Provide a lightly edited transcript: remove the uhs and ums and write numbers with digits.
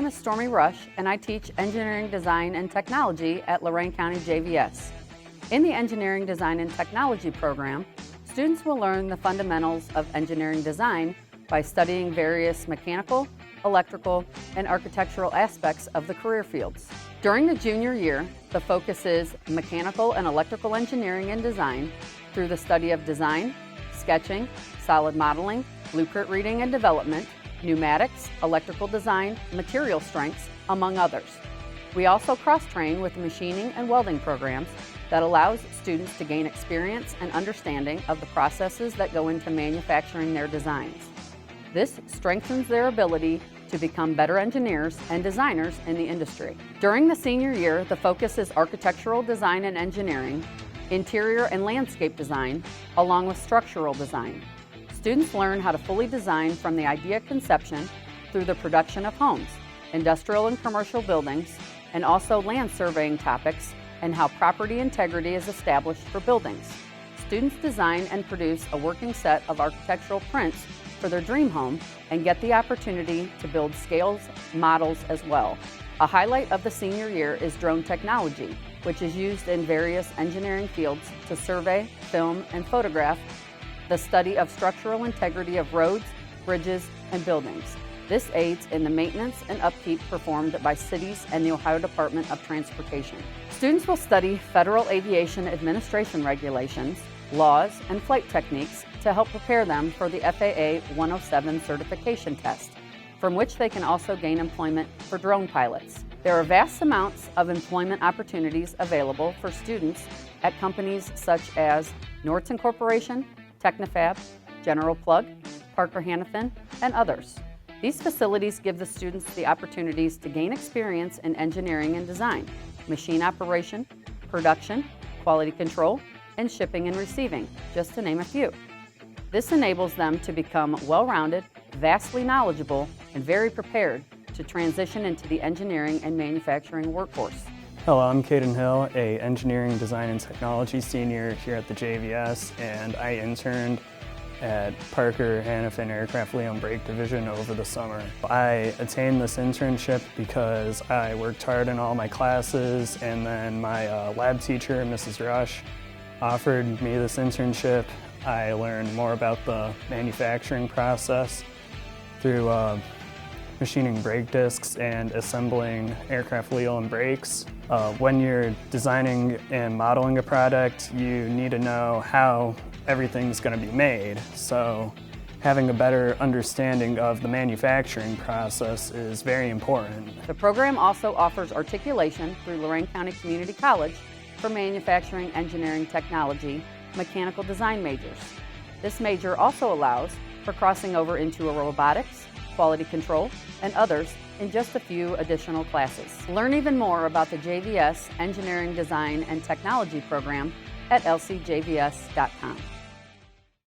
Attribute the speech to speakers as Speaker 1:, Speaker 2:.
Speaker 1: is Stormy Rush, and I teach Engineering Design and Technology at Lorain County JVS. In the Engineering Design and Technology program, students will learn the fundamentals of engineering design by studying various mechanical, electrical, and architectural aspects of the career fields. During the junior year, the focus is mechanical and electrical engineering and design through the study of design, sketching, solid modeling, blueprint reading and development, pneumatics, electrical design, material strengths, among others. We also cross-train with machining and welding programs that allows students to gain experience and understanding of the processes that go into manufacturing their designs. This strengthens their ability to become better engineers and designers in the industry. During the senior year, the focus is architectural design and engineering, interior and landscape design, along with structural design. Students learn how to fully design from the idea conception through the production of homes, industrial and commercial buildings, and also land surveying topics and how property integrity is established for buildings. Students design and produce a working set of architectural prints for their dream home and get the opportunity to build scales, models as well. A highlight of the senior year is drone technology, which is used in various engineering fields to survey, film, and photograph the study of structural integrity of roads, bridges, and buildings. This aids in the maintenance and upkeep performed by cities and the Ohio Department of Transportation. Students will study Federal Aviation Administration regulations, laws, and flight techniques to help prepare them for the FAA 107 certification test, from which they can also gain employment for drone pilots. There are vast amounts of employment opportunities available for students at companies such as Nordson Corporation, Technifab, General Plug, Parker Hannifin, and others. These facilities give the students the opportunities to gain experience in engineering and design, machine operation, production, quality control, and shipping and receiving, just to name a few. This enables them to become well-rounded, vastly knowledgeable, and very prepared to transition into the engineering and manufacturing workforce.
Speaker 2: Hello, I'm Caden Hill, a Engineering Design and Technology senior here at the JVS, and I interned at Parker Hannifin Aircraft Wheel and Brake Division over the summer. I attained this internship because I worked hard in all my classes, and then my lab teacher, Mrs. Rush, offered me this internship. I learned more about the manufacturing process through machining brake discs and assembling aircraft wheel and brakes. When you're designing and modeling a product, you need to know how everything's going to be made. So having a better understanding of the manufacturing process is very important.
Speaker 1: The program also offers articulation through Lorain County Community College for manufacturing, engineering, technology, mechanical design majors. This major also allows for crossing over into robotics, quality control, and others in just a few additional classes. Learn even more about the JVS Engineering Design and Technology program at lcjvs.com.